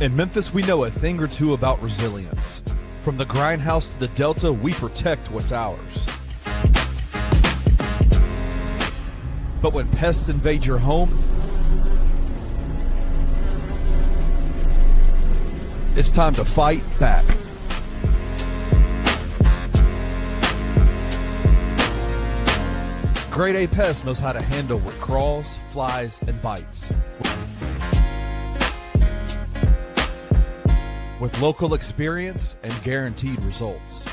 In Memphis, we know a thing or two about resilience. From the grindhouse to the Delta, we protect what's ours. But when pests invade your home, it's time to fight back. Grade A Pest knows how to handle what crawls, flies, and bites. With local experience and guaranteed results.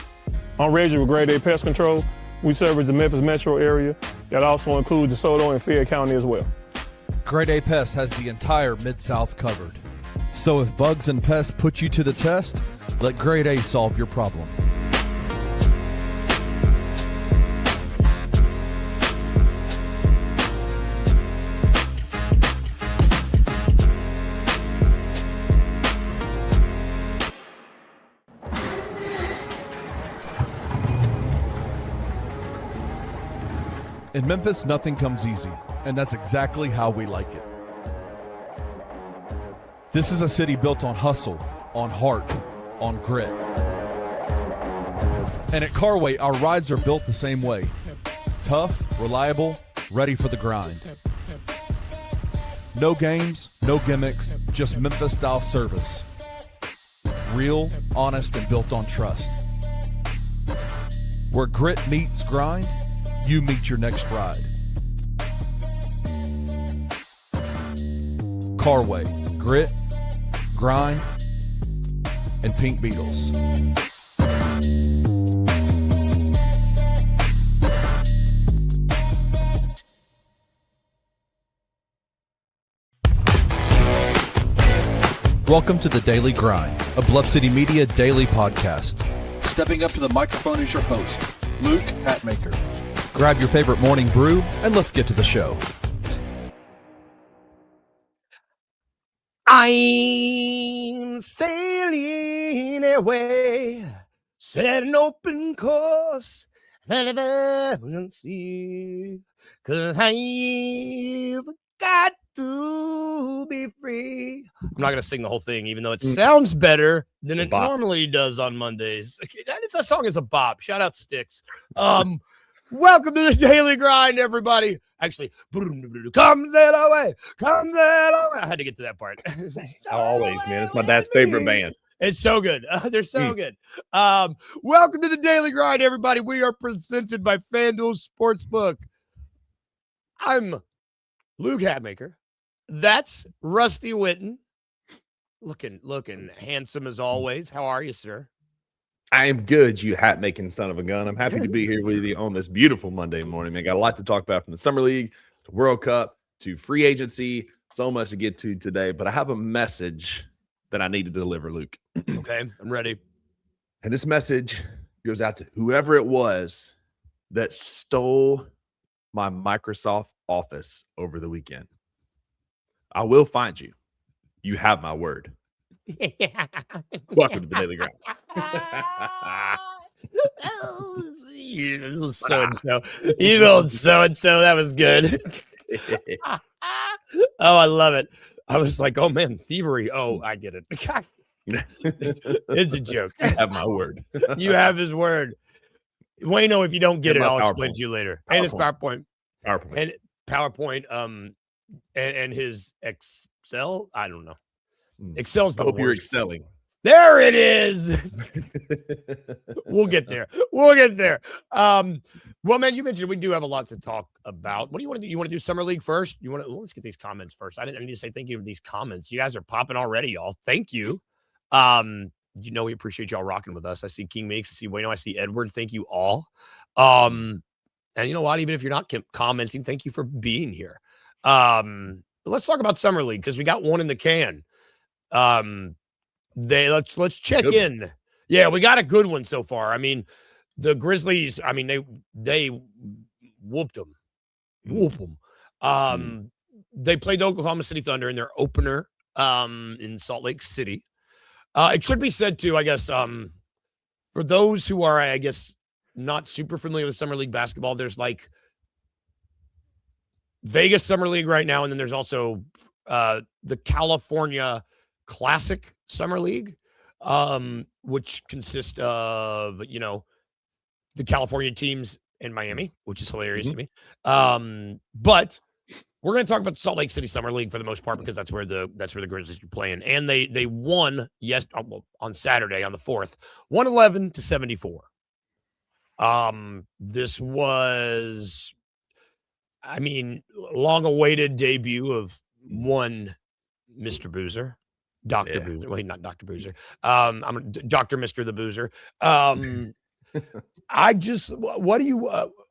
I'm Reggie with Grade A Pest Control. We service the Memphis metro area. That also includes DeSoto and Fayette County as well. Grade A Pest has the entire Mid-South covered. So if bugs and pests put you to the test, let Grade A solve your problem. In Memphis, nothing comes easy, and that's exactly how we like it. This is a city built on hustle, on heart, on grit. And at Carway, our rides are built the same way. Tough, reliable, ready for the grind. No games, no gimmicks, just Memphis-style service. Real, honest, and built on trust. Where grit meets grind, you meet your next ride. Carway, grit, grind, and pink beetles. Welcome to the Daily Grind, a Bluff City Media daily podcast. Stepping up to the microphone is your host, Luke Hatmaker. Grab your favorite morning brew, and let's get to the show. I'm sailing away, set an open course that I will see, 'cause I've got to be free. I'm not going to sing the whole thing, even though it sounds better than it normally does on Mondays. That song is a bop. Shout out Styx. Welcome to the Daily Grind, everybody. Actually, come that away, come that away. I had to get to that part. Always, man. It's my dad's favorite band. It's so good. They're so good. Welcome to the Daily Grind, everybody. We are presented by FanDuel Sportsbook. I'm Luke Hatmaker. That's Rusty Witten. Looking handsome as always. How are you, sir? I am good, you hat-making son of a gun. I'm happy to be here with you on this beautiful Monday morning, man. Got a lot to talk about, from the Summer League to World Cup to free agency. So much to get to today, but I have a message that I need to deliver, Luke. Okay, I'm ready. And this message goes out to whoever it was that stole my Microsoft Office over the weekend. I will find you. You have my word. Welcome to the Daily Grind. So-and-so. You know, so-and-so. That was good. Oh, I love it. I was like, oh, man, thievery. Oh, I get it. It's a joke. You have my word. You have his word. Wayno, if you don't get it, I'll explain to you later. And his PowerPoint. And PowerPoint, and his Excel. I don't know. Excel's the I hope worst. you're excelling. There it is. We'll get there. Well, man, you mentioned we do have a lot to talk about. What do you want to do? You want to do Summer League first? Let's get these comments first. I need to say thank you for these comments. You guys are popping already, y'all. Thank you. We appreciate y'all rocking with us. I see King Meeks. I see Wayno. I see Edward. Thank you all. And you know what? Even if you're not commenting, thank you for being here. Let's talk about Summer League, because we got one in the can. Let's check in. Yeah, we got a good one so far. I mean, the Grizzlies, they whooped them. They played the Oklahoma City Thunder in their opener in Salt Lake City. It should be said too, I guess, for those who are, I guess, not super familiar with Summer League basketball, there's like Vegas Summer League right now, and then there's also the California Classic Summer League, which consists of, the California teams in Miami, which is hilarious to me. But we're going to talk about the Salt Lake City Summer League for the most part, because that's where the Grizzlies are playing. And they won on Saturday on the 4th, 111-74. This was, long-awaited debut of one Mr. Boozer, Dr. Boozer. Well, not Dr. Boozer. I'm Dr. Mr. the Boozer.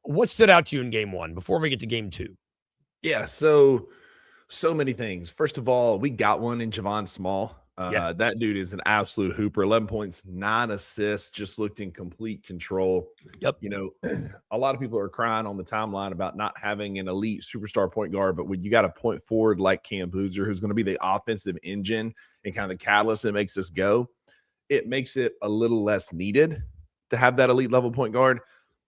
What stood out to you in game one before we get to game two? Yeah, so many things. First of all, we got one in Javon Small. That dude is an absolute hooper. 11 points, 9 assists, just looked in complete control. Yep. A lot of people are crying on the timeline about not having an elite superstar point guard, but when you got a point forward like Cam Boozer, who's going to be the offensive engine and kind of the catalyst that makes us go, it makes it a little less needed to have that elite level point guard.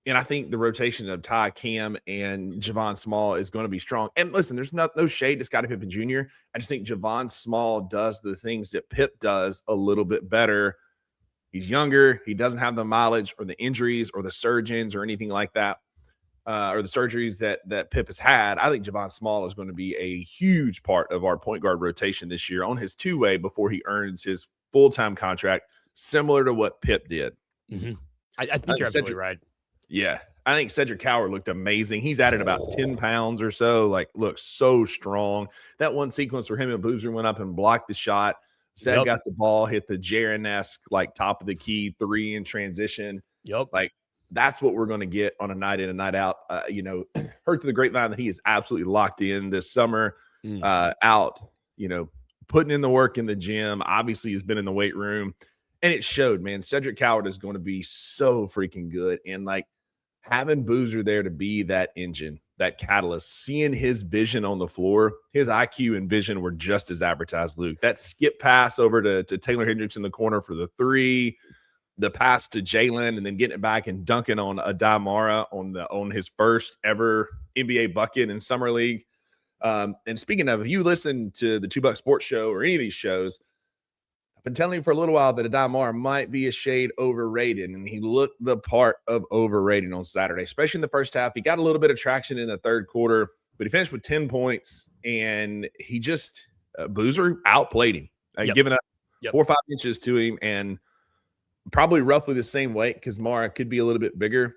And I think the rotation of Ty, Cam, and Javon Small is going to be strong. And listen, there's no shade to Scottie Pippen Jr. I just think Javon Small does the things that Pip does a little bit better. He's younger. He doesn't have the mileage or the injuries or the surgeons or anything like that, or the surgeries that Pip has had. I think Javon Small is going to be a huge part of our point guard rotation this year on his two-way before he earns his full-time contract, similar to what Pip did. Mm-hmm. I think you're absolutely right. Yeah, I think Cedric Coward looked amazing. He's added about 10 pounds or so, looks so strong. That one sequence where him and Boozer went up and blocked the shot. Ced got the ball, hit the Daryn-esque, top of the key 3 in transition. Yep. That's what we're going to get on a night in and night out. Heard through the grapevine that he is absolutely locked in this summer, out, putting in the work in the gym. Obviously, he's been in the weight room. And it showed, man. Cedric Coward is going to be so freaking good. And having Boozer there to be that engine, that catalyst, seeing his vision on the floor, his IQ and vision were just as advertised, Luke. That skip pass over to Taylor Hendricks in the corner for the 3, the pass to Jalen, and then getting it back and dunking on Adamara on his first ever NBA bucket in Summer League. And speaking of, if you listen to the 2 Buck Sports Show or any of these shows, been telling you for a little while that Adamar might be a shade overrated, and he looked the part of overrated on Saturday, especially in the first half. He got a little bit of traction in the third quarter, but he finished with 10 points, and he just Boozer outplayed him, giving up 4 or 5 inches to him, and probably roughly the same weight because Mara could be a little bit bigger.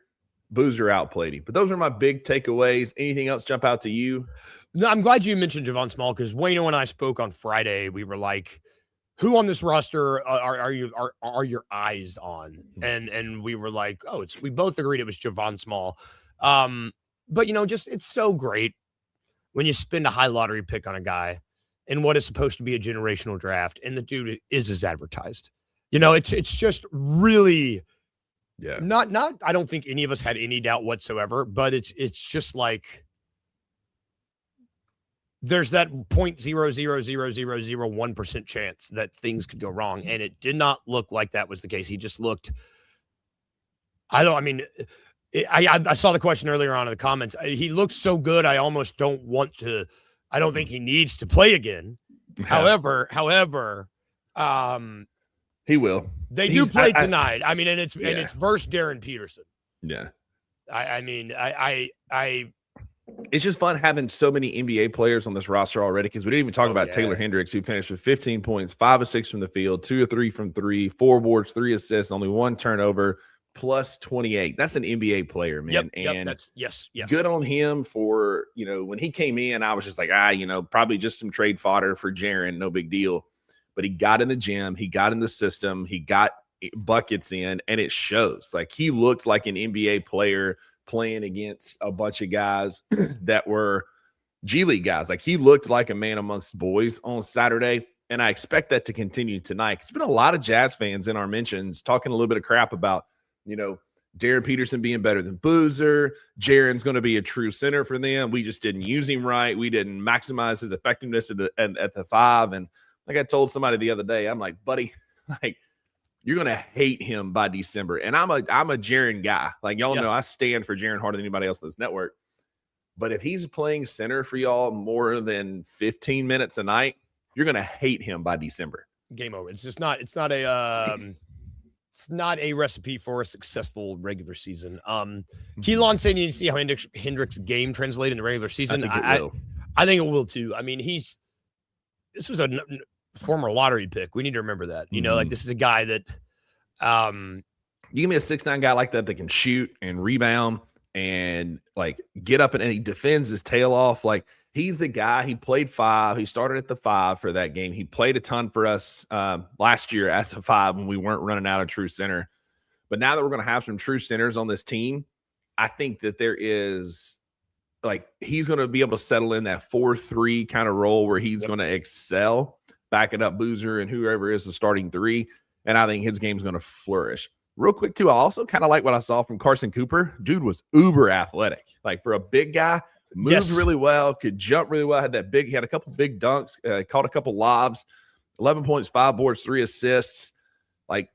Boozer outplayed him. But those are my big takeaways. Anything else jump out to you? No, I'm glad you mentioned Javon Small, because Wayno and I spoke on Friday. We were like, who on this roster are your eyes on? And we were like, we both agreed it was Javon Small. But it's so great when you spend a high lottery pick on a guy in what is supposed to be a generational draft, and the dude is as advertised. It's just really not I don't think any of us had any doubt whatsoever, but it's just there's that 0.00001% chance that things could go wrong. And it did not look like that was the case. He just looked, I saw the question earlier on in the comments. He looks so good. I almost don't think he needs to play again. However, he will. They do play tonight. And it's versus Daryn Peterson. Yeah. It's just fun having so many NBA players on this roster already, because we didn't even talk about Taylor Hendricks, who finished with 15 points, 5 of 6 from the field, 2 of 3 from 3, 4 boards, 3 assists, only 1 turnover, plus 28. That's an NBA player, man. Yes. Good on him for, when he came in, I was just like, probably just some trade fodder for Daryn, no big deal. But he got in the gym, he got in the system, he got buckets in, and it shows. He looked like an NBA player playing against a bunch of guys that were G League guys. He looked like a man amongst boys on Saturday, and I expect that to continue tonight. There's been a lot of Jazz fans in our mentions talking a little bit of crap about, Daryn Peterson being better than Boozer. Jaren's going to be a true center for them. We just didn't use him right. We didn't maximize his effectiveness at the 5. And I told somebody the other day, I'm like, buddy, you're going to hate him by December. And I'm a Jaren guy. Y'all know I stand for Jaren harder than anybody else on this network. But if he's playing center for y'all more than 15 minutes a night, you're going to hate him by December. Game over. It's just not. It's not a recipe for a successful regular season. Keelan saying you need to see how Hendrick's game translated in the regular season. I think it will too. I mean, this was a former lottery pick. We need to remember that. You know, like this is a guy that. You give me a 6'9" guy like that can shoot and rebound and like get up and he defends his tail off. Like he's the guy. He played 5. He started at the 5 for that game. He played a ton for us last year as a 5 when we weren't running out of true center. But now that we're going to have some true centers on this team, I think that there is like he's going to be able to settle in that 4-3 kind of role where he's going to excel, backing up Boozer and whoever is the starting 3. And I think his game's going to flourish. Real quick, too, I also kind of like what I saw from Carson Cooper. Dude was uber athletic. Like, for a big guy, moved really well, could jump really well, he had a couple big dunks, caught a couple lobs, 11 points, 5 boards, 3 assists. Like,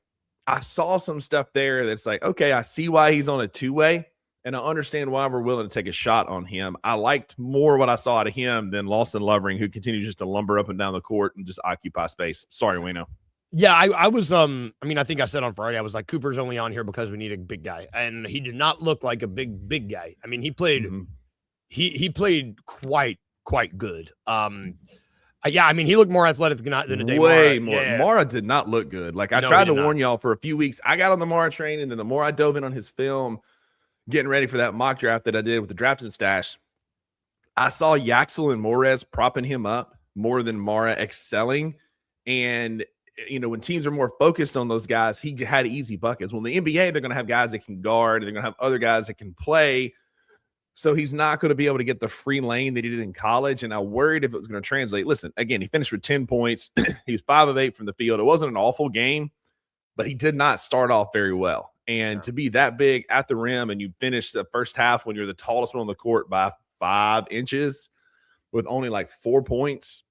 I saw some stuff there that's like, okay, I see why he's on a 2-way, and I understand why we're willing to take a shot on him. I liked more what I saw out of him than Lawson Lovering, who continues just to lumber up and down the court and just occupy space. Sorry, Wayno. Yeah, I was I mean, I think I said on Friday, I was like, Cooper's only on here because we need a big guy. And he did not look like a big guy. I mean, he played he played quite good. Yeah, I mean, he looked more athletic than a day. Way more. Yeah. Mara did not look good. Like I tried to warn y'all for a few weeks. I got on the Mara train, and then the more I dove in on his film, getting ready for that mock draft that I did with the Drafts and Stash, I saw Yaxel and Morez propping him up more than Mara excelling. And you know, when teams are more focused on those guys, he had easy buckets. Well, in the NBA, they're going to have guys that can guard, and they're going to have other guys that can play. So he's not going to be able to get the free lane that he did in college. And I worried if it was going to translate. Listen, again, he finished with 10 points. He was 5 of 8 from the field. It wasn't an awful game, but he did not start off very well. And to be that big at the rim and you finish the first half when you're the tallest one on the court by 5 inches with only like 4 points,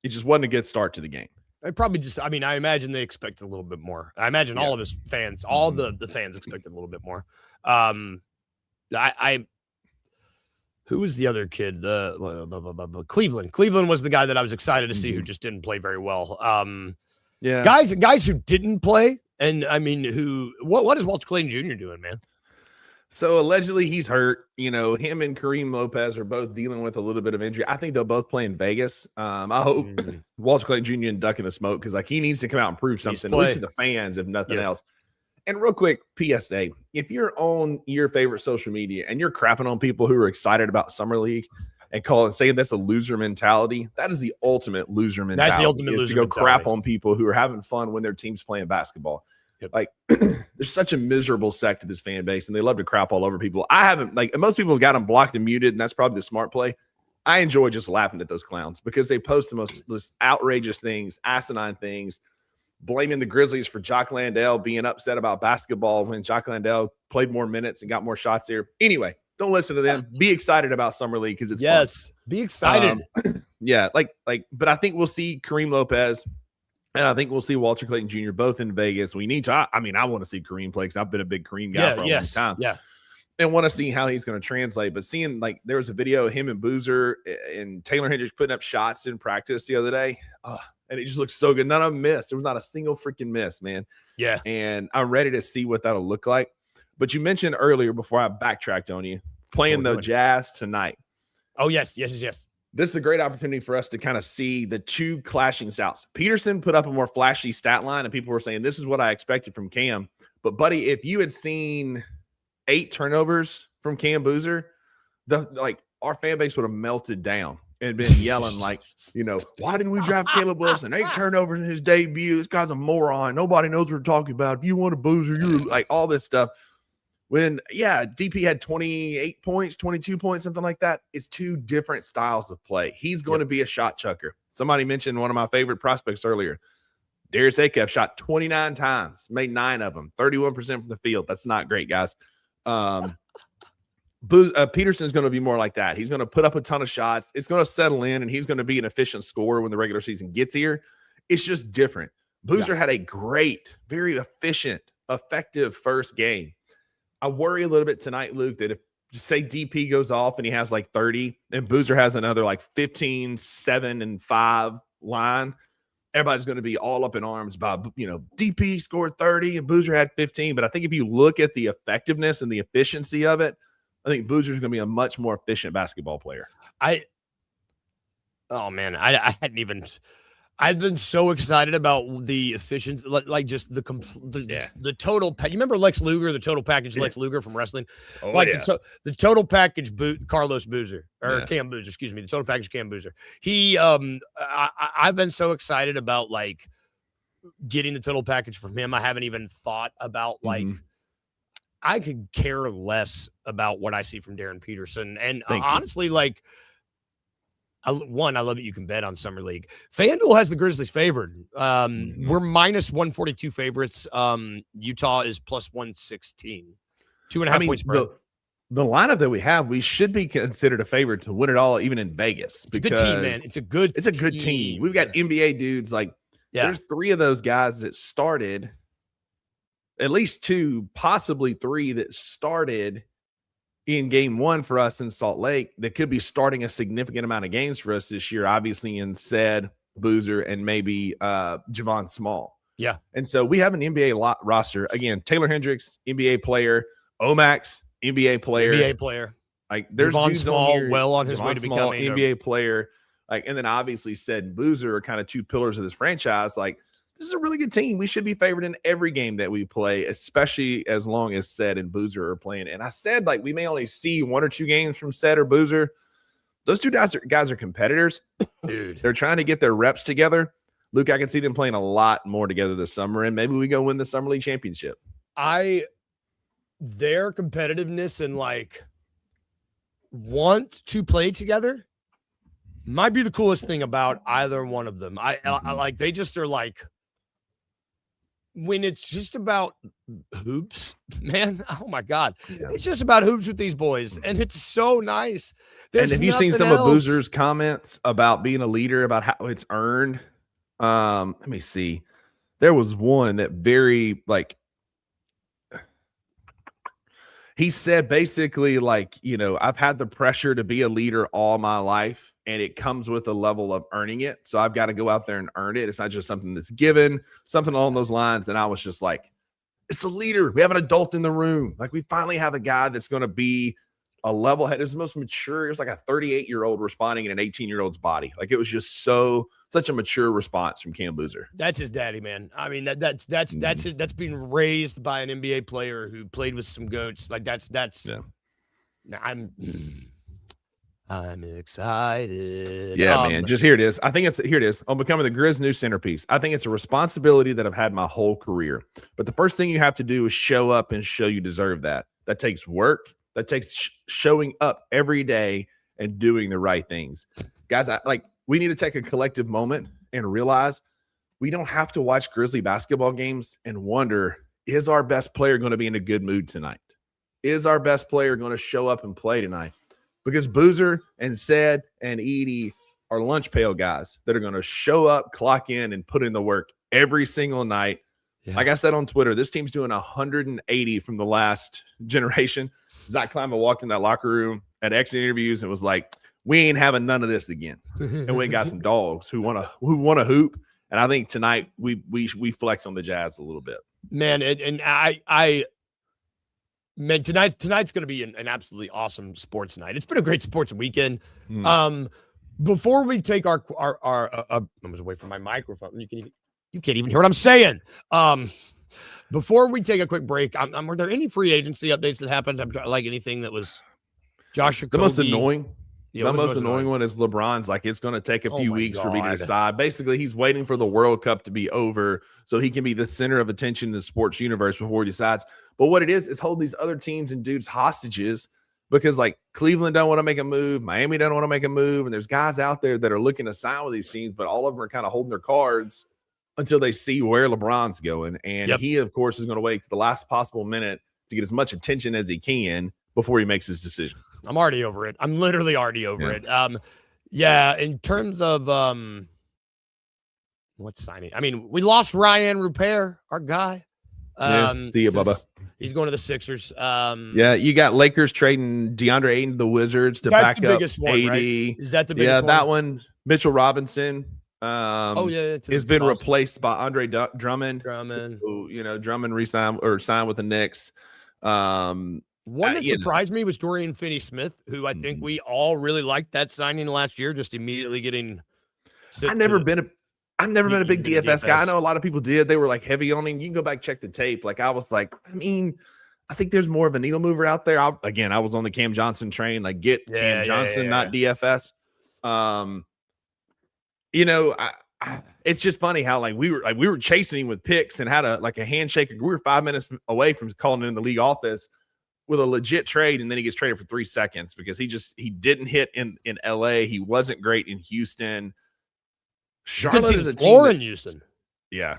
it just wasn't a good start to the game. They probably just, I mean, I imagine they expected a little bit more. I imagine all of his fans, all the fans expected a little bit more. Who was the other kid? Cleveland. Cleveland was the guy that I was excited to see who just didn't play very well. Guys who didn't play. And I mean, what is Walter Clayton Jr. doing, man? So allegedly he's hurt. You know, him and Kareem Lopez are both dealing with a little bit of injury. I think they'll both play in Vegas. I hope Walter Clayton Jr. and ducking the smoke because like he needs to come out and prove something, at least to the fans, if nothing else. And real quick, PSA, if you're on your favorite social media and you're crapping on people who are excited about Summer League and saying that's a loser mentality, that is the ultimate loser mentality. That's the ultimate loser mentality. Crap on people who are having fun when their team's playing basketball. Like there's such a miserable sect of this fan base and they love to crap all over people. I haven't, like most people have got them blocked and muted, and that's probably the smart play. I enjoy just laughing at those clowns because they post the most outrageous things, asinine things, blaming the Grizzlies for Jock Landale being upset about basketball when Jock Landale played more minutes and got more shots here. Anyway, don't listen to them. Be excited about Summer League because it's fun. Be excited. But I think we'll see Kareem Lopez. And I think we'll see Walter Clayton Jr. both in Vegas. We need to. I mean, I want to see Kareem play because I've been a big Kareem guy for a long time. Yeah. And want to see how he's going to translate. But seeing like there was a video of him and Boozer and Taylor Hendricks putting up shots in practice the other day. And it just looks so good. None of them missed. There was not a single freaking miss, man. Yeah. And I'm ready to see what that'll look like. But you mentioned earlier before I backtracked on you, playing the Jazz tonight. Oh, yes. This is a great opportunity for us to kind of see the two clashing styles. Peterson put up a more flashy stat line, and people were saying, this is what I expected from Cam. But, buddy, if you had seen 8 turnovers from Cam Boozer, our fan base would have melted down and been yelling like, you know, why didn't we draft Caleb Wilson? 8 turnovers in his debut. This guy's a moron. Nobody knows what we're talking about. If you want a Boozer, you're like all this stuff. When, DP had 28 points, 22 points, something like that. It's 2 different styles of play. He's going to be a shot chucker. Somebody mentioned one of my favorite prospects earlier. Darius Akev shot 29 times, made 9 of them, 31% from the field. That's not great, guys. Peterson's going to be more like that. He's going to put up a ton of shots. It's going to settle in, and he's going to be an efficient scorer when the regular season gets here. It's just different. Boozer had a great, very efficient, effective first game. I worry a little bit tonight, Luke, that if say DP goes off and he has like 30 and Boozer has another like 15, 7, and 5 line, everybody's going to be all up in arms about, DP scored 30 and Boozer had 15. But I think if you look at the effectiveness and the efficiency of it, I think Boozer's going to be a much more efficient basketball player. I hadn't even. I've been so excited about the efficiency, like just the total package. You remember Lex Luger, the total package Lex Luger from wrestling? Oh, the total package Carlos Boozer, or Cam Boozer, excuse me, the total package Cam Boozer. He, I've been so excited about like getting the total package from him. I haven't even thought about like, I could care less about what I see from Daryn Peterson. And honestly, like, I love that you can bet on Summer League. FanDuel has the Grizzlies favored. We're minus 142 favorites. Utah is plus 116. 2.5 point spread. The lineup that we have, we should be considered a favorite to win it all, even in Vegas. It's a good team, man. It's a good team. We've got NBA dudes. Like, there's 3 of those guys that started, at least 2, possibly 3 that started in game 1 for us in Salt Lake that could be starting a significant amount of games for us this year, obviously in Said, Boozer, and maybe Javon Small. Yeah. And so we have an NBA roster. Again, Taylor Hendricks, NBA player. Omax, NBA player. Like, there's Javon dudes Small on here, well on his way to becoming NBA player. Like, and then obviously Said and Boozer are kind of 2 pillars of this franchise. Like, this is a really good team. We should be favored in every game that we play, especially as long as Said and Boozer are playing. And I said, like, we may only see 1 or 2 games from Said or Boozer. Those 2 guys are competitors. Dude. They're trying to get their reps together. Luke, I can see them playing a lot more together this summer, and maybe we go win the Summer League championship. Their competitiveness and, like, want to play together might be the coolest thing about either one of them. I like, they just are like, when it's just about hoops, man, oh my God. Yeah. It's just about hoops with these boys, and it's so nice. And have you seen some of Boozer's comments about being a leader, about how it's earned? Let me see. There was one that very, like, he said basically, like, I've had the pressure to be a leader all my life, and it comes with a level of earning it. So I've got to go out there and earn it. It's not just something that's given, something along those lines. And I was just like, it's a leader. We have an adult in the room. Like, we finally have a guy that's going to be a level head. It's the most mature. It was like a 38-year-old responding in an 18-year-old's body. Like, it was just such a mature response from Cam Boozer. That's his daddy, man. I mean, that's being raised by an NBA player who played with some goats. Like, that's yeah. I'm excited. Yeah, man. Just here it is. Here it is. On becoming the Grizz new centerpiece. I think it's a responsibility that I've had my whole career. But the first thing you have to do is show up and show you deserve that. That takes work. That takes showing up every day and doing the right things. Guys, we need to take a collective moment and realize we don't have to watch Grizzly basketball games and wonder, is our best player going to be in a good mood tonight? Is our best player going to show up and play tonight? Because Boozer and Said and Edie are lunch pail guys that are going to show up, clock in, and put in the work every single night. Yeah. Like I said on Twitter, this team's doing 180 from the last generation. Zach Kleiman walked in that locker room at exit interviews and was like, we ain't having none of this again. And we got some dogs who want to hoop. And I think tonight we flex on the Jazz a little bit. Man, man, tonight's going to be an absolutely awesome sports night. It's been a great sports weekend. Before we take our I was away from my microphone. You can't even hear what I'm saying. Before we take a quick break, were there any free agency updates that happened? Like anything that was Josh Jacoby? The most annoying. The most annoying one is LeBron's like, it's going to take a few weeks for me to decide. Basically, he's waiting for the World Cup to be over so he can be the center of attention in the sports universe before he decides. But what it is holding these other teams and dudes hostages because, like, Cleveland don't want to make a move. Miami don't want to make a move. And there's guys out there that are looking to sign with these teams, but all of them are kind of holding their cards until they see where LeBron's going. And he, of course, is going to wait to the last possible minute to get as much attention as he can before he makes his decision. I'm already over it. I'm literally already over it. In terms of what's signing? I mean, we lost Ryan Rupert, our guy. See you, Bubba. He's going to the Sixers. Yeah, you got Lakers trading DeAndre Ayton to the Wizards to back the up biggest one, AD. right? Is that the biggest one? Yeah, that one. Mitchell Robinson. Has been replaced by Andre Drummond. So, Drummond signed with the Knicks. One that surprised me was Dorian Finney-Smith, who I think we all really liked that signing last year, just immediately getting. I've never been a big DFS guy. I know a lot of people did. They were like heavy on him. You can go back, check the tape. Like I was like, I think there's more of a needle mover out there. I was on the Cam Johnson train. Like get Cam Johnson, not DFS. It's just funny how we were chasing him with picks and had a handshake. We were 5 minutes away from calling it in the league office with a legit trade, and then he gets traded for 3 seconds because he didn't hit in LA. He wasn't great in Houston. Charlotte is a team in Houston. Yeah.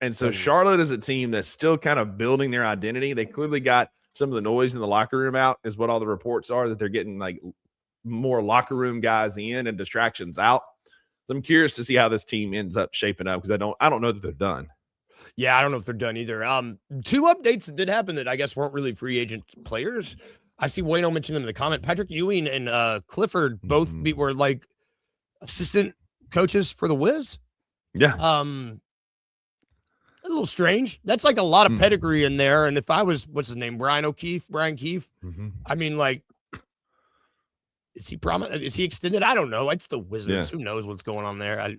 And so Charlotte is a team that's still kind of building their identity. They clearly got some of the noise in the locker room out, is what all the reports are, that they're getting like more locker room guys in and distractions out. So I'm curious to see how this team ends up shaping up because I don't know that they're done. Yeah, I don't know if they're done either. 2 updates that did happen that I guess weren't really free agent players. I see Wayno mentioned them in the comment. Patrick Ewing and Clifford both were like assistant coaches for the Wiz. Yeah. A little strange. That's like a lot of pedigree in there. And if I was, what's his name? Brian Keefe. I mean, like, is he extended? I don't know. It's the Wizards. Yeah. Who knows what's going on there?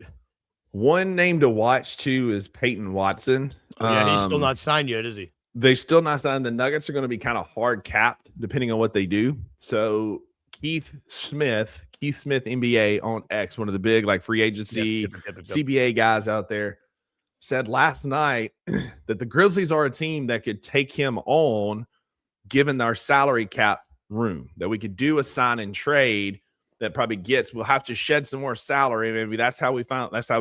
One name to watch too is Peyton Watson. He's still not signed yet, is he? They still not signed. The Nuggets are going to be kind of hard capped depending on what they do. So Keith Smith NBA on X, one of the big free agency CBA guys out there, said last night that the Grizzlies are a team that could take him on given our salary cap room, that we could do a sign and trade that probably we'll have to shed some more salary. Maybe that's how we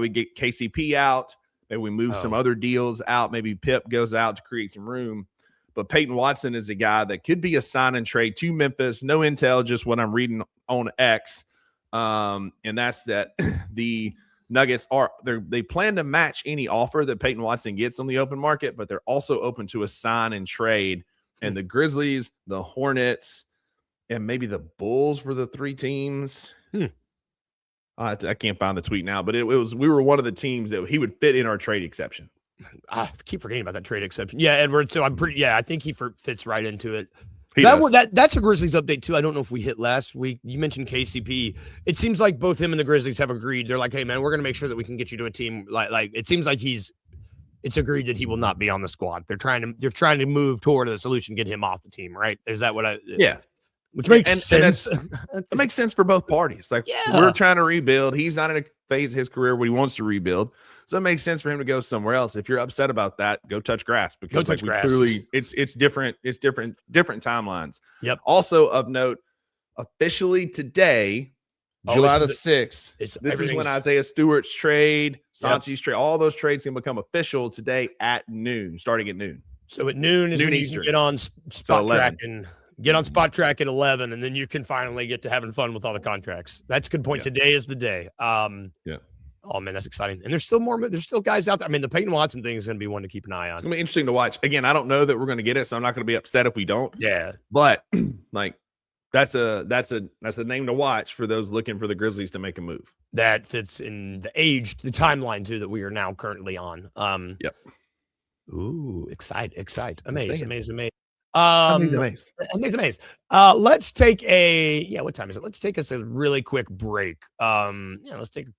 get KCP out. Maybe we move some other deals out. Maybe Pip goes out to create some room. But Peyton Watson is a guy that could be a sign and trade to Memphis. No intel, just what I'm reading on X. And that's that the Nuggets they plan to match any offer that Peyton Watson gets on the open market, but they're also open to a sign and trade. And the Grizzlies, the Hornets, and maybe the Bulls were the 3 teams. I can't find the tweet now, but we were one of the teams that he would fit in our trade exception. I keep forgetting about that trade exception. Yeah, Edward. So I think he fits right into it. That's a Grizzlies update too. I don't know if we hit last week. You mentioned KCP. It seems like both him and the Grizzlies have agreed. They're like, hey man, we're going to make sure that we can get you to a team. Like it seems like it's agreed that he will not be on the squad. They're trying to move toward a solution, get him off the team. Right? Is that what Yeah. Which makes sense. It makes sense for both parties. We're trying to rebuild. He's not in a phase of his career where he wants to rebuild. So it makes sense for him to go somewhere else. If you're upset about that, go touch grass because clearly it's different. It's different timelines. Yep. Also of note, officially today, July the 6th, this is when Isaiah Stewart's trade, Santi's trade, all those trades can become official today at noon, starting at noon. So at noon is when you can get on Spot Track and get on Spot Track at 11, and then you can finally get to having fun with all the contracts. That's a good point. Yeah. Today is the day. Oh man, that's exciting. And there's still guys out there. I mean, the Peyton Watson thing is going to be one to keep an eye on. It's going to be interesting to watch. Again, I don't know that we're going to get it, so I'm not going to be upset if we don't. Yeah. But that's a name to watch for those looking for the Grizzlies to make a move. That fits in the timeline too that we are now currently on. Yep. Ooh, excite. Amazing. Amazing. Let's take what time is it? Let's take us a really quick break. Let's take a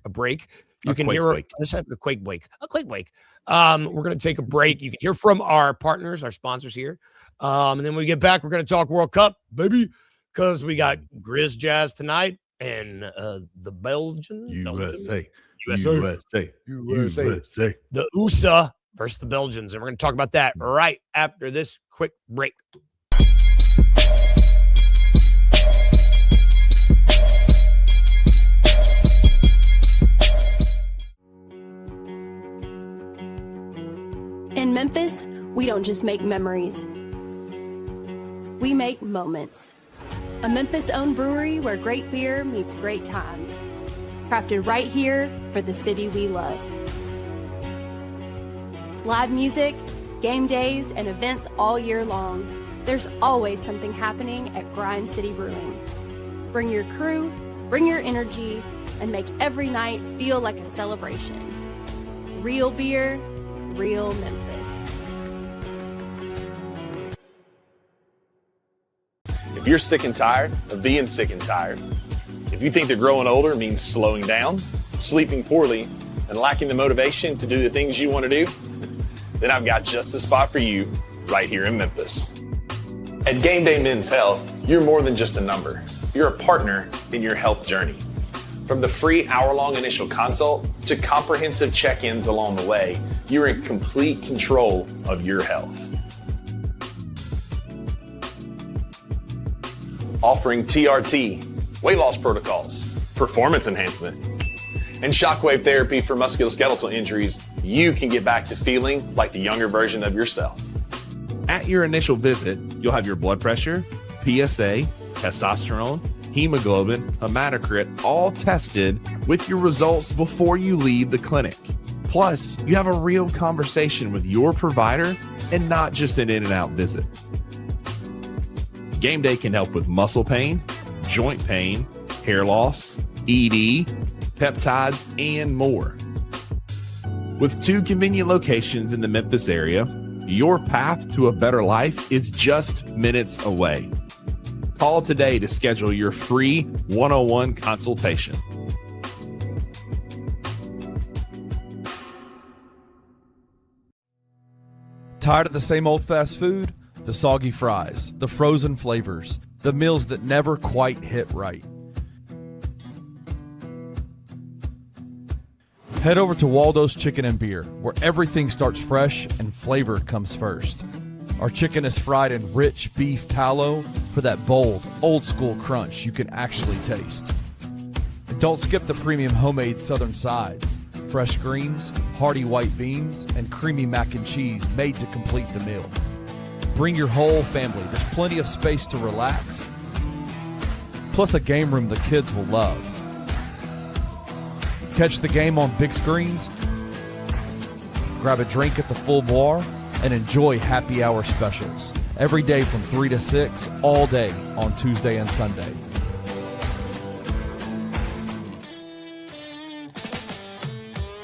break. You can hear let's have a quick break. We're gonna take a break. You can hear from our partners, our sponsors here. And then when we get back, we're gonna talk World Cup, baby, because we got Grizz Jazz tonight and the Belgian USA. The USA versus the Belgians. And we're going to talk about that right after this quick break. In Memphis, we don't just make memories. We make moments. A Memphis-owned brewery where great beer meets great times. Crafted right here for the city we love. Live music, game days, and events all year long. There's always something happening at Grind City Brewing. Bring your crew, bring your energy, and make every night feel like a celebration. Real beer, real Memphis. If you're sick and tired of being sick and tired, if you think that growing older means slowing down, sleeping poorly, and lacking the motivation to do the things you want to do, then I've got just the spot for you right here in Memphis. At Game Day Men's Health, you're more than just a number. You're a partner in your health journey. From the free hour-long initial consult to comprehensive check-ins along the way, you're in complete control of your health. Offering TRT, weight loss protocols, performance enhancement, and shockwave therapy for musculoskeletal injuries, you can get back to feeling like the younger version of yourself. At your initial visit, you'll have your blood pressure, PSA, testosterone, hemoglobin, hematocrit, all tested with your results before you leave the clinic. Plus, you have a real conversation with your provider and not just an in-and-out visit. Game Day can help with muscle pain, joint pain, hair loss, ED, peptides, and more. With 2 convenient locations in the Memphis area, your path to a better life is just minutes away. Call today to schedule your free 101 consultation. Tired of the same old fast food? The soggy fries, the frozen flavors, the meals that never quite hit right. Head over to Waldo's Chicken and Beer, where everything starts fresh and flavor comes first. Our chicken is fried in rich beef tallow for that bold, old-school crunch you can actually taste. And don't skip the premium homemade southern sides, fresh greens, hearty white beans, and creamy mac and cheese made to complete the meal. Bring your whole family. There's plenty of space to relax, plus a game room the kids will love. Catch the game on big screens, grab a drink at the full bar, and enjoy happy hour specials every day from 3 to 6, all day on Tuesday and Sunday.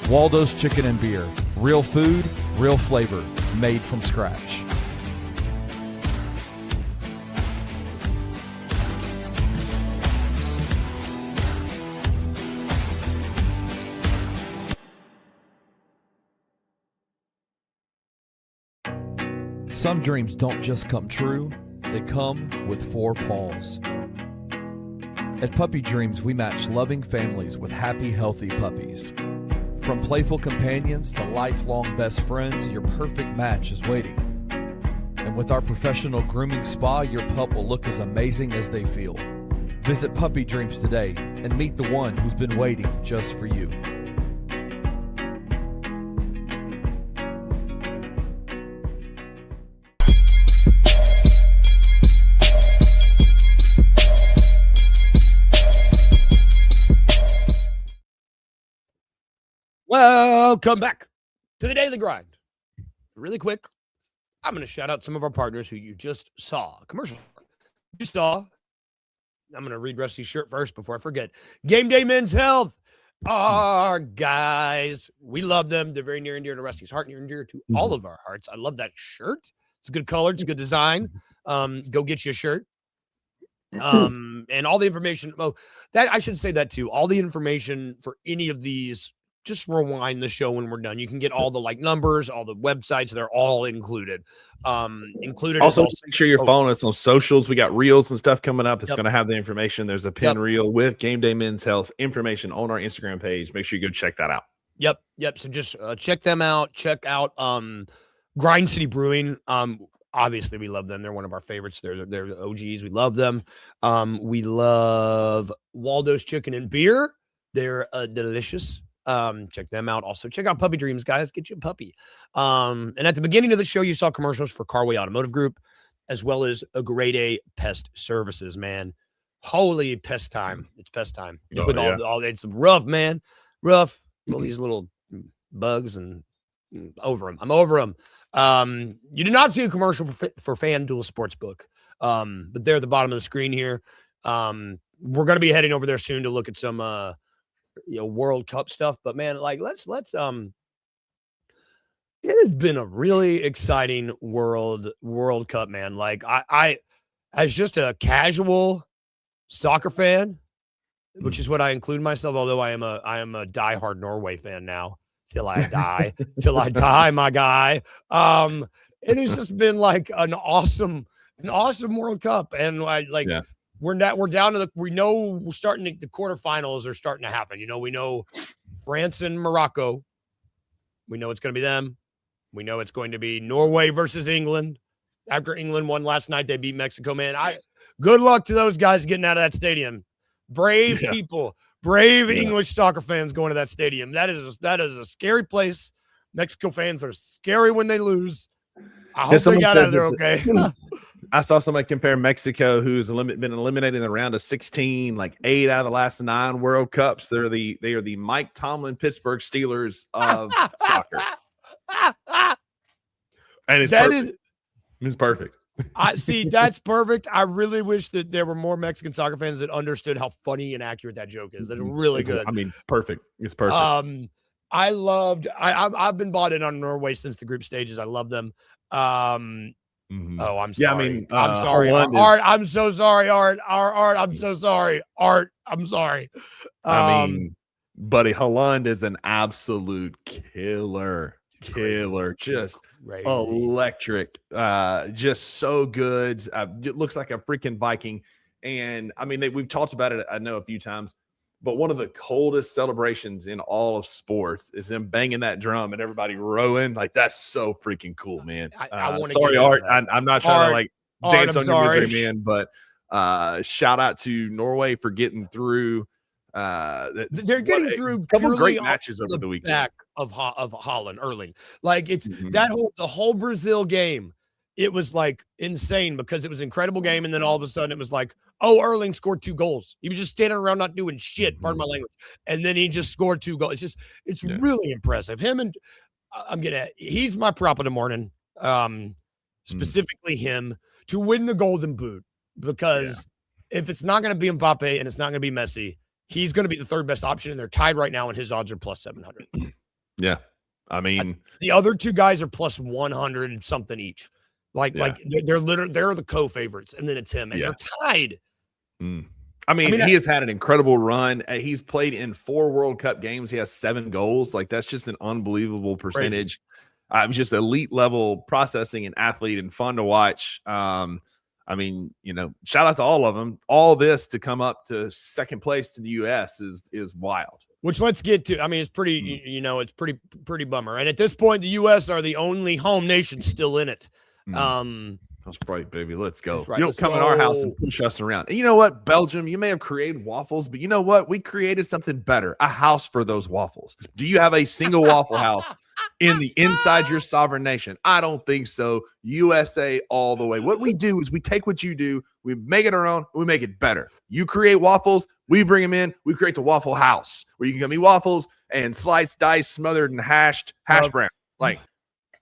Waldo's Chicken and Beer. Real food, real flavor, made from scratch. Some dreams don't just come true, they come with 4 paws. At Puppy Dreams, we match loving families with happy, healthy puppies. From playful companions to lifelong best friends, your perfect match is waiting. And with our professional grooming spa, your pup will look as amazing as they feel. Visit Puppy Dreams today and meet the one who's been waiting just for you. Welcome back to the Daily Grind. Really quick, I'm going to shout out some of our partners who you just saw. Commercial. You saw. I'm going to read Rusty's shirt first before I forget. Game Day Men's Health. Our guys. We love them. They're very near and dear to Rusty's heart, near and dear to all of our hearts. I love that shirt. It's a good color. It's a good design. Go get you a shirt. And all the information. Oh, that I should say that too. All the information for any of these, just rewind the show when we're done. You can get all the numbers, all the websites, they're all included. Also, make sure you're following us on socials. We got reels and stuff coming up that's going to have the information. There's a pin reel with Game Day Men's Health information on our Instagram page. Make sure you go check that out. Yep. So just check them out. Check out Grind City Brewing. Obviously, we love them. They're one of our favorites. They're the OGs. We love them. We love Waldo's Chicken and Beer. They're delicious. Check them out. Also, check out Puppy Dreams, guys. Get you a puppy. And at the beginning of the show, you saw commercials for Carway Automotive Group, as well as a Grade A Pest Services, man. Holy pest time. It's pest time. With all it's rough, man. Rough. All these little bugs and Over him. I'm over him. You did not see a commercial for FanDuel Sportsbook, but they're at the bottom of the screen here. We're going to be heading over there soon to look at some, World Cup stuff. But man, like let's it has been a really exciting World Cup, man. Like I as just a casual soccer fan, which is what I include myself, although I am a diehard Norway fan now till I die, my guy. It has just been like an awesome World Cup. And we're down to we know we're starting to, the quarterfinals are starting to happen. We know France and Morocco. We know it's going to be them. We know it's going to be Norway versus England. After England won last night, they beat Mexico, man. Good luck to those guys getting out of that stadium. Brave people, brave English soccer fans going to that stadium. That is a scary place. Mexico fans are scary when they lose. I hope they got out of there okay. I saw somebody compare Mexico, who's been eliminated in the round of 16, like 8 out of the last 9 World Cups. They are the Mike Tomlin Pittsburgh Steelers of soccer. And it's perfect. I see. That's perfect. I really wish that there were more Mexican soccer fans that understood how funny and accurate that joke is. That's really good. I mean, it's perfect. It's perfect. I've been bought in on Norway since the group stages. I love them. Oh, I'm sorry. Yeah, I mean, I'm sorry. Art, I'm so sorry. Art, I'm so sorry. Art, I'm sorry. I mean, buddy, Holland is an absolute killer. Just crazy. Electric, just so good. It looks like a freaking Viking. And I mean, we've talked about it, I know, a few times, but one of the coldest celebrations in all of sports is them banging that drum and everybody rowing. Like, that's so freaking cool, man. Sorry, Art. I'm not trying to dance on your misery, man, but shout out to Norway for getting through. They're getting through a couple great matches over the weekend. Back of Holland, Erling. Like it's the whole Brazil game. It was like insane because it was an incredible game, and then all of a sudden it was like, oh, Erling scored 2 goals. He was just standing around not doing shit. Pardon my language. And then he just scored 2 goals. It's really impressive. Him and he's my prop of the morning. Specifically him to win the Golden Boot, because if it's not going to be Mbappe and it's not going to be Messi, he's going to be the 3rd best option, and they're tied right now, and his odds are plus 700. Yeah, I mean, the other 2 guys are plus 100 something each. Like they're the co-favorites, and then it's him, and they're tied. I mean, he has had an incredible run. He's played in 4 World Cup games. He has 7 goals. Like, that's just an unbelievable percentage. Just elite level processing and athlete, and fun to watch. I mean, shout out to all of them. All this to come up to 2nd place in the U.S. is wild. Which let's get to. I mean, it's pretty, it's pretty bummer. And at this point, the U.S. are the only home nation still in it. That's right, baby. Let's go. Right, you don't come in our house and push us around. And you know what, Belgium, you may have created waffles, but you know what? We created something better, a house for those waffles. Do you have a single Waffle House inside your sovereign nation? I don't think so. USA all the way. What we do is we take what you do, we make it our own, we make it better. You create waffles, we bring them in, we create the Waffle House where you can give me waffles and sliced, diced, smothered, and hash brown.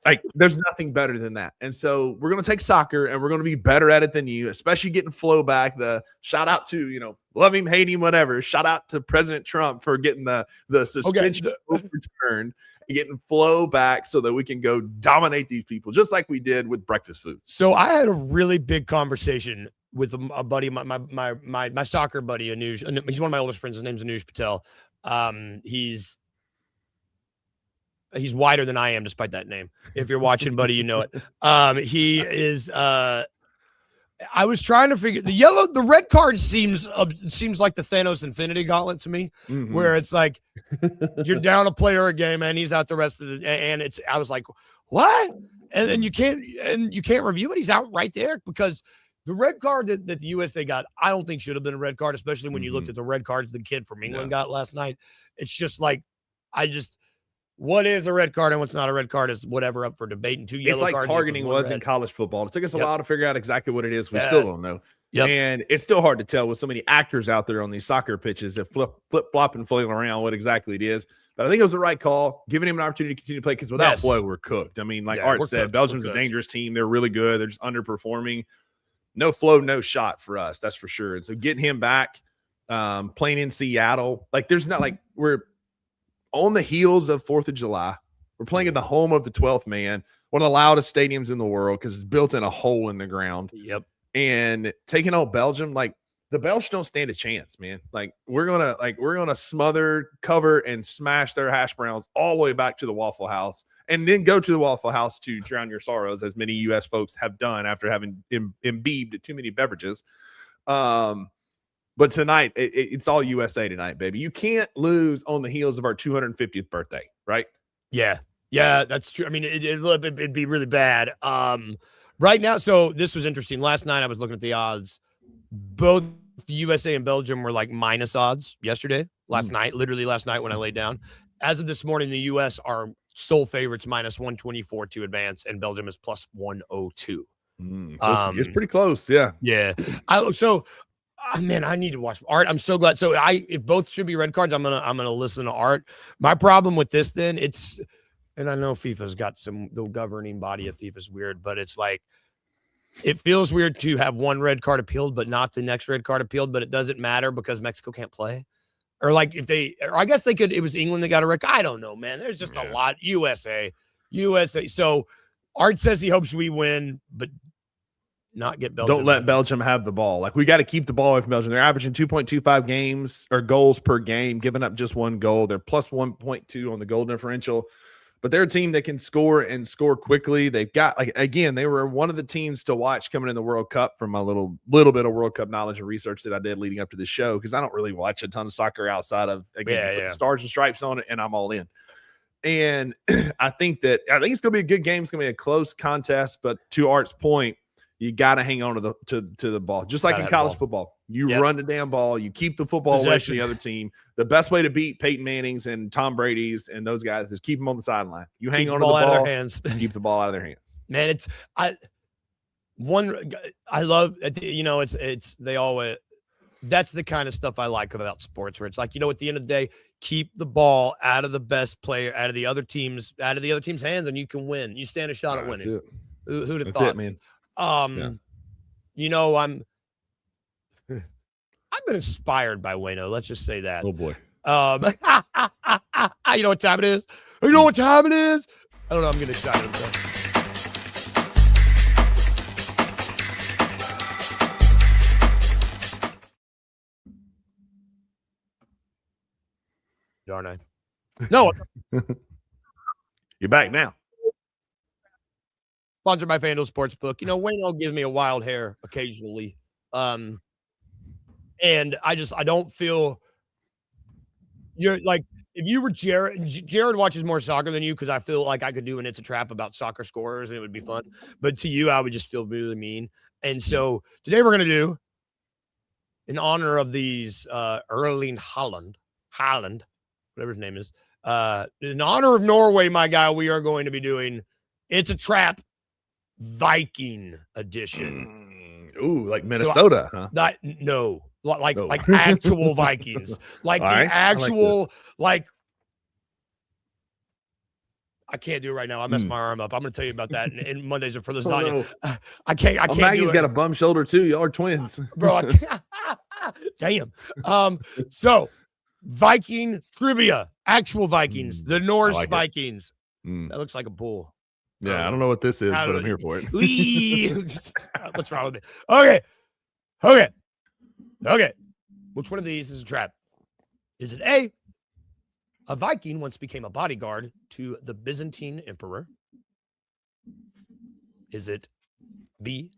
Like, there's nothing better than that. And so we're going to take soccer and we're going to be better at it than you, especially getting Flo back. The shout out to, love him, hate him, whatever. Shout out to President Trump for getting the suspension overturned and getting Flo back so that we can go dominate these people, just like we did with breakfast food. So I had a really big conversation with a buddy, my soccer buddy, Anuj. He's one of my oldest friends. His name's Anuj Patel. He's wider than I am, despite that name. If you're watching, buddy, you know it. He is. I was trying to figure the red card seems like the Thanos Infinity Gauntlet to me, where it's like you're down a player a game and he's out the rest of the. And I was like, what? And then you can't review it. He's out right there because the red card that the USA got, I don't think should have been a red card, especially when you looked at the red cards the kid from England got last night. It's just like what is a red card and what's not a red card is whatever up for debate. And 2 yellow cards. It's like targeting was in college football. It took us a while to figure out exactly what it is. We still don't know. Yep. And it's still hard to tell with so many actors out there on these soccer pitches that flip-flop and flailing around what exactly it is. But I think it was the right call, giving him an opportunity to continue to play, because without Flo, we're cooked. I mean, like Art said, Belgium's a dangerous team. They're really good. They're just underperforming. No Flo, no shot for us. That's for sure. And so getting him back, playing in Seattle, like there's not like we're on the heels of 4th of July. We're playing in the home of the 12th man, one of the loudest stadiums in the world because it's built in a hole in the ground. Yep. And taking out Belgium, like the Belgians don't stand a chance, man. Like we're gonna smother, cover, and smash their hash browns all the way back to the Waffle House, and then go to the Waffle House to drown your sorrows, as many U.S. folks have done after having imbibed too many beverages. But tonight, it's all USA tonight, baby. You can't lose on the heels of our 250th birthday, right? Yeah, that's true. I mean, it'd be really bad. Right now, so this was interesting. Last night, I was looking at the odds. Both USA and Belgium were like minus odds yesterday. Literally last night when I laid down. As of this morning, the U.S. are sole favorites, minus 124 to advance, and Belgium is plus 102. So it's pretty close, yeah. Yeah. Man, I need to watch Art. I'm so glad. So if both should be red cards, I'm gonna listen to Art. My problem with this, then, and I know FIFA's got the governing body of FIFA's weird, but it's like, it feels weird to have one red card appealed, but not the next red card appealed, but it doesn't matter because Mexico can't play. Or like I guess they could, it was England that got a red card. I don't know, man. There's just a lot. USA. So Art says he hopes we win, but not get Belgium. Don't let Belgium have the ball. Like, we got to keep the ball away from Belgium. They're averaging 2.25 games or goals per game, giving up just one goal. They're plus 1.2 on the goal differential. But they're a team that can score and score quickly. They've got, like, again, they were one of the teams to watch coming in the World Cup, from my little bit of World Cup knowledge and research that I did leading up to this show, because I don't really watch a ton of soccer outside of, again, put the stars and stripes on it, and I'm all in. And I think it's going to be a good game. It's going to be a close contest. But to Art's point, you got to hang on to the ball. Just like in college football. You run the damn ball. You keep the football away from the other team. The best way to beat Peyton Manning's and Tom Brady's and those guys is keep them on the sideline. You hang on to the ball, out of their hands. Keep the ball out of their hands. Man, I love, they always, that's the kind of stuff I like about sports, where it's like, at the end of the day, keep the ball out of the best player, out of the other team's hands, and you can win. You stand a shot at winning. Who'd have thought, man? I've been inspired by Wayno. Let's just say that. Oh boy. You know what time it is? I don't know. I'm getting excited. Darn I. No. You're back now. Sponsored by FanDuel Sportsbook. Wayno gives me a wild hair occasionally. And I don't feel you're like, if you were Jared watches more soccer than you, because I feel like I could do an It's a Trap about soccer scorers and it would be fun. But to you, I would just feel really mean. And so today we're going to do, in honor of these Erling Haaland, whatever his name is, in honor of Norway, my guy, we are going to be doing It's a Trap Viking edition. Ooh, like Minnesota, huh? No. Like actual Vikings, like the actual, like I can't do it right now. I messed my arm up. I'm going to tell you about that. And Mondays are for the lasagna. No. I can't. Maggie's got a bum shoulder too. Y'all are twins, bro. Damn. So Viking trivia, actual Vikings, the Norse Vikings. That looks like a bull. Yeah, I don't know what this is, but I'm here for it. What's wrong with me? Okay. Which one of these is a trap? Is it A, a Viking once became a bodyguard to the Byzantine emperor? Is it B,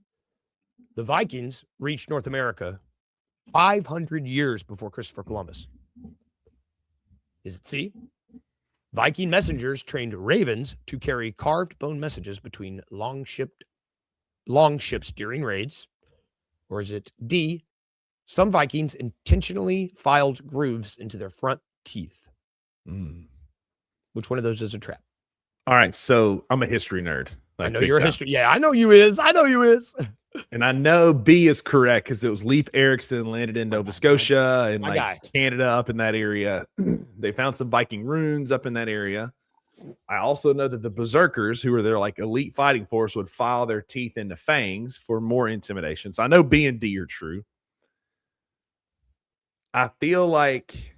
the Vikings reached North America 500 years before Christopher Columbus? Is it C, Viking messengers trained ravens to carry carved bone messages between long ships during raids? Or is it D, some Vikings intentionally filed grooves into their front teeth? Which one of those is a trap? All right, so I'm a history nerd. I know you're a history. Yeah, I know you is. And I know B is correct because it was Leif Erikson landed in Nova Scotia and Canada up in that area. They found some Viking runes up in that area. I also know that the Berserkers, who were their like elite fighting force, would file their teeth into fangs for more intimidation. So I know B and D are true. I feel like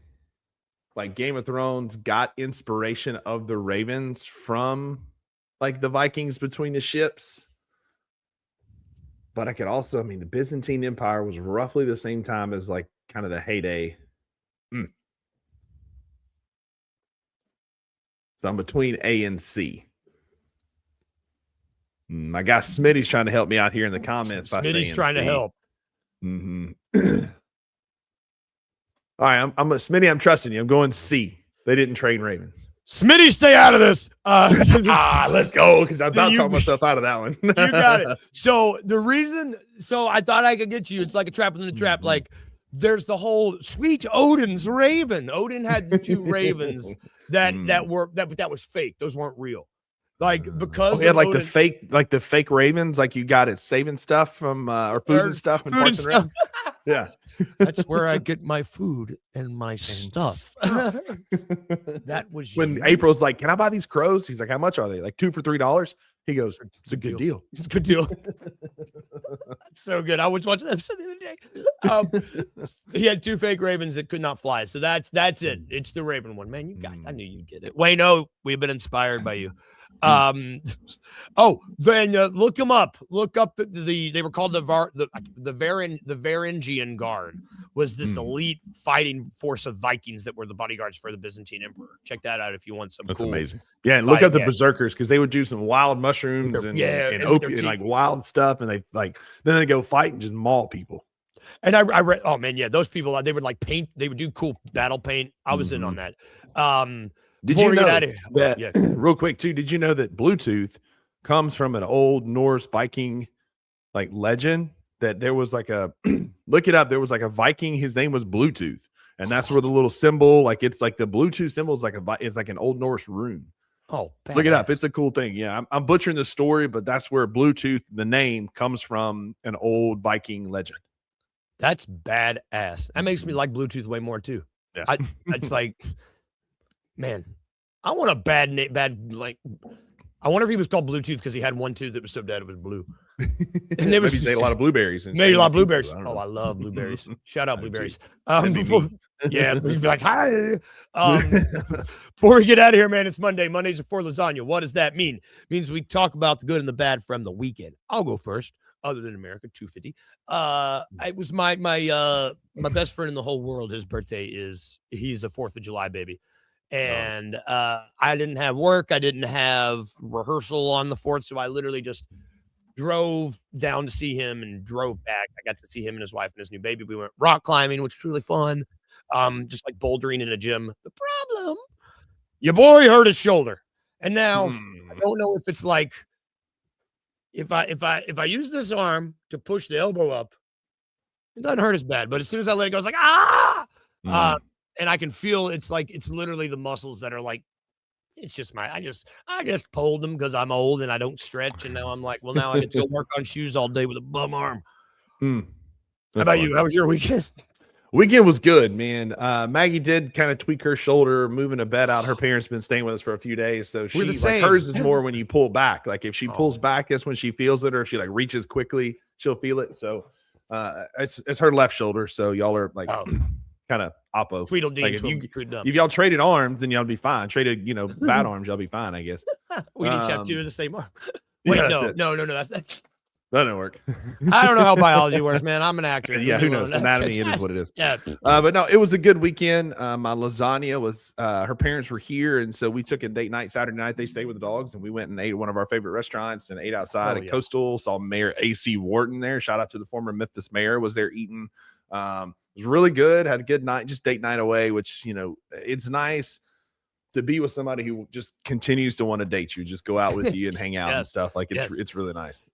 Game of Thrones got inspiration of the Ravens from like the Vikings between the ships. But I could also, the Byzantine Empire was roughly the same time as like kind of the heyday. So I'm between A and C. My guy Smitty's trying to help me out here in the comments. Smitty's trying to help. All right, I'm Smitty. I'm trusting you. I'm going C. They didn't train Ravens. Smitty, stay out of this. Let's go, because I'm about to talk myself out of that one. You got it. So I thought I could get you. It's like a trap within a trap. Like there's the whole sweet Odin's raven. Odin had the 2 ravens that was fake. Those weren't real. Like because he had like Odin, the fake ravens, like you got it saving stuff from or food and stuff and parts and stuff. Yeah. That's where I get my food and my stuff. That was when April's like, "Can I buy these crows?" He's like, "How much are they? Like 2 for $3?" He goes, "It's a good deal. It's a good deal." That's so good. I was watching that episode the other day. He had 2 fake ravens that could not fly. So that's it. It's the raven one, man. You guys, I knew you'd get it. Wayno, we've been inspired by you. Then look them up. Look up they were called the Varangian Guard. Was this elite fighting force of Vikings that were the bodyguards for the Byzantine Emperor. Check that out if you want some. That's cool amazing. Yeah, and look up the Berserkers because they would do some wild mushrooms and opium and like wild stuff, and then they go fight and just maul people. And I read, oh man, yeah, those people they would like paint. They would do cool battle paint. I was in on that. Did you know that real quick too? Did you know that Bluetooth comes from an old Norse Viking like legend? That there was like a look it up. There was like a Viking. His name was Bluetooth, and that's where the little symbol, like it's like the Bluetooth symbol is like an old Norse rune. Oh, badass. Look it up. It's a cool thing. Yeah, I'm butchering the story, but that's where Bluetooth, the name, comes from an old Viking legend. That's badass. That makes me like Bluetooth way more too. Yeah, it's like. Man, I want a bad like. I wonder if he was called Bluetooth because he had one tooth that was so bad it was blue. And it was maybe ate a lot of blueberries. Maybe a lot of blueberries. I love blueberries. Shout out blueberries. Before we'd be like, hi. Before we get out of here, man, it's Monday. Mondays are for lasagna. What does that mean? It means we talk about the good and the bad from the weekend. I'll go first. Other than America, 250. It was my best friend in the whole world. His birthday he's a 4th of July baby. And I didn't have work. I didn't have rehearsal on the 4th. So I literally just drove down to see him and drove back. I got to see him and his wife and his new baby. We went rock climbing, which was really fun. Just like bouldering in a gym. The problem, your boy hurt his shoulder. And now I don't know if it's like, if I use this arm to push the elbow up, it doesn't hurt as bad. But as soon as I let it go, it's like, and I can feel it's literally the muscles that are like, it's just I just pulled them because I'm old and I don't stretch. And now I'm like, well, now I get to go work on shoes all day with a bum arm. How about you? How was your weekend? Weekend was good, man. Maggie did kind of tweak her shoulder, moving a bed out. Her parents been staying with us for a few days. So hers is more when you pull back. Like if she pulls back, that's when she feels it, or if she like reaches quickly, she'll feel it. So it's her left shoulder. So y'all are like kind of oppo. Tweedledee. Like if y'all traded arms, then y'all be fine. Traded, bad arms, y'all be fine, I guess. We each have 2 of the same arm. Wait, no. That didn't work. I don't know how biology works, man. I'm an actor. Yeah, who knows? Anatomy, it is what it is. Yeah. But no, it was a good weekend. My lasagna was, her parents were here, and so we took a date night Saturday night. They stayed with the dogs, and we went and ate at one of our favorite restaurants and ate outside at Coastal. Saw Mayor A.C. Wharton there. Shout out to the former Memphis mayor, was there eating. It was really good. Had a good night, just date night away, which, it's nice to be with somebody who just continues to want to date you, just go out with you and hang out and stuff. Like it's really nice.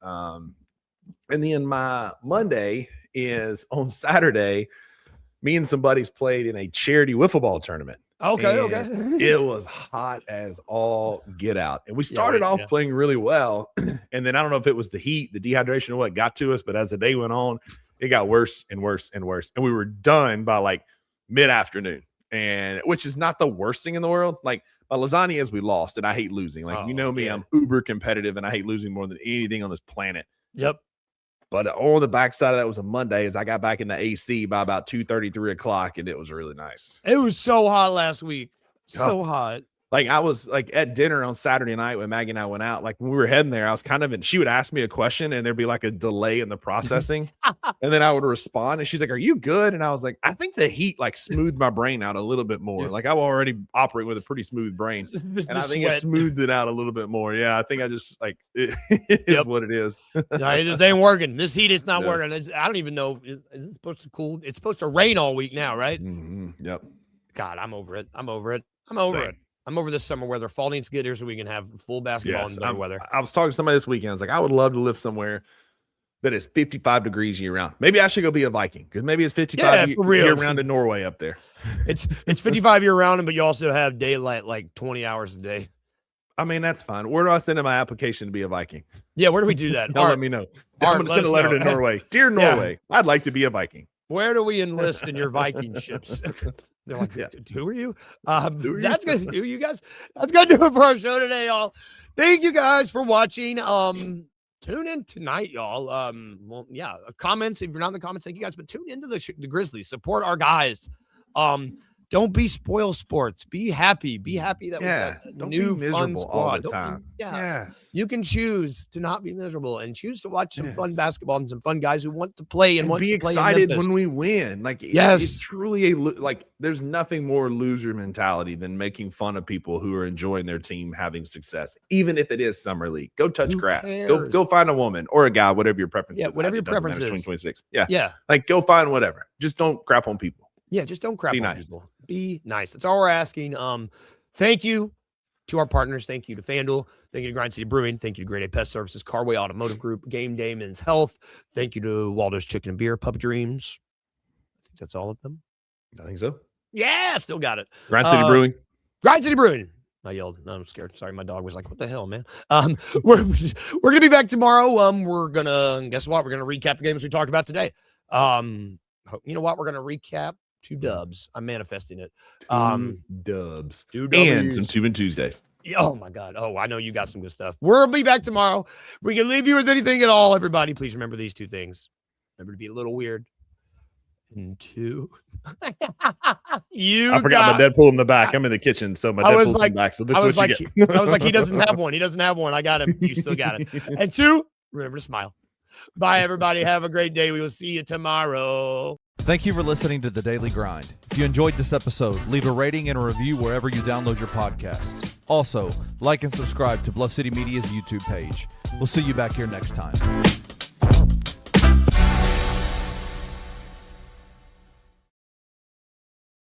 And then my Monday is on Saturday, me and some buddies played in a charity wiffle ball tournament. Okay, And okay. it was hot as all get out. And we started off playing really well. And then I don't know if it was the heat, the dehydration, or what got to us, but as the day went on, it got worse and worse and worse. And we were done by like mid-afternoon, and which is not the worst thing in the world. Like my lasagna is we lost, and I hate losing. Like, you know me, I'm uber competitive, and I hate losing more than anything on this planet. Yep. But on the backside of that was a Monday as I got back in the AC by about 2:30, 3 o'clock, and it was really nice. It was so hot last week. So hot. Like I was like at dinner on Saturday night when Maggie and I went out, like when we were heading there, I was kind of she would ask me a question and there'd be like a delay in the processing. And then I would respond and she's like, "Are you good?" And I was like, I think the heat like smoothed my brain out a little bit more. Like I'm already operating with a pretty smooth brain. And I think it smoothed it out a little bit more. Yeah, I think I just like it is what it is. No, it just ain't working. This heat is not working. I don't even know. Is it supposed to cool? It's supposed to rain all week now, right? Yep. God, I'm over it. I'm over it. I'm over this summer weather. Fall needs to get here so we can have full basketball and better weather. I was talking to somebody this weekend. I was like, I would love to live somewhere that is 55 degrees year round. Maybe I should go be a Viking because maybe it's 55 year round in Norway up there. It's 55 year round, but you also have daylight like 20 hours a day. I mean, that's fine. Where do I send in my application to be a Viking? Yeah, where do we do that? Don't let me know. I'm going to send a letter to Norway. Dear Norway, I'd like to be a Viking. Where do we enlist in your Viking ships? They're like, who are you? That's gonna do you guys. That's gonna do it for our show today, y'all. Thank you guys for watching. Tune in tonight, y'all. Comments. If you're not in the comments, thank you guys. But tune into the Grizzlies. Support our guys. Don't be spoil sports. Be happy. Be happy that we got a new fun squad all the time. Yes. You can choose to not be miserable and choose to watch some fun basketball and some fun guys who want to play and want be to play excited when we win. Like, it's truly there's nothing more loser mentality than making fun of people who are enjoying their team having success, even if it is summer league. Go touch grass. Go find a woman or a guy, whatever your preference is. Yeah, whatever your preference is. 2026. Yeah. Like, go find whatever. Just don't crap on people. Yeah, just don't crap on people. Be nice. That's all we're asking. Thank you to our partners. Thank you to FanDuel. Thank you to Grind City Brewing. Thank you to Grade A Pest Services, Carway Automotive Group, Game Day Men's Health. Thank you to Waldo's Chicken and Beer, Pup Dreams. I think that's all of them. I think so. Yeah, still got it. Grind City Brewing. Grind City Brewing. I yelled. No, I'm scared. Sorry, my dog was like, "What the hell, man?" We're gonna be back tomorrow. We're gonna guess what? We're gonna recap the games we talked about today. You know what? We're gonna recap 2 dubs. I'm manifesting it. 2 dubs. 2 and some Tubing Tuesdays. Oh my God. Oh, I know you got some good stuff. We'll be back tomorrow. We can leave you with anything at all. Everybody, please remember these 2 things. Remember to be a little weird. And 2. I forgot my Deadpool in the back. I'm in the kitchen, so my Deadpool's in the back. So this is what you get. I was like, he doesn't have one. He doesn't have one. I got him. You still got it. And 2, remember to smile. Bye, everybody. Have a great day. We will see you tomorrow. Thank you for listening to The Daily Grind. If you enjoyed this episode, leave a rating and a review wherever you download your podcasts. Also, like and subscribe to Bluff City Media's YouTube page. We'll see you back here next time.